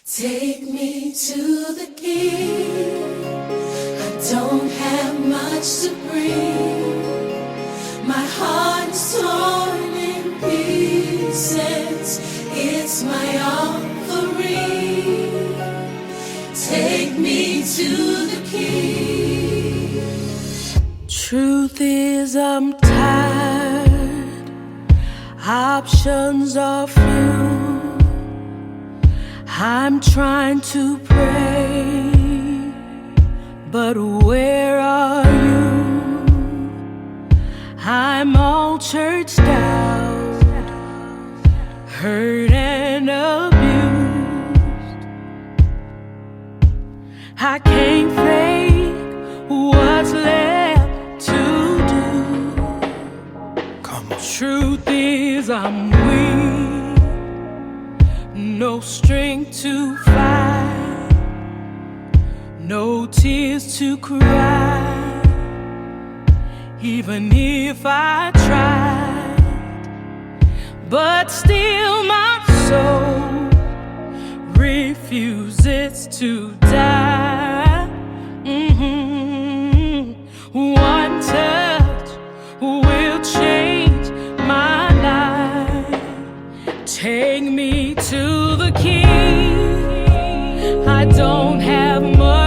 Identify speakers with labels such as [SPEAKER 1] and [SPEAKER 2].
[SPEAKER 1] Take me to the king. I don't have much to bring. My heart is torn in pieces. It's my offering. Take me to the king. Truth is, I'm tired. Options are few. I'm trying to pray, but where are you? I'm all churched out, hurt and abused. I can't fake what's left to do. Come on. Truth is, I'm weak. No strength to fight, no tears to cry. Even if I tried, but still my soul refuses to die. One touch will change my life. Take me to the king. I don't have much.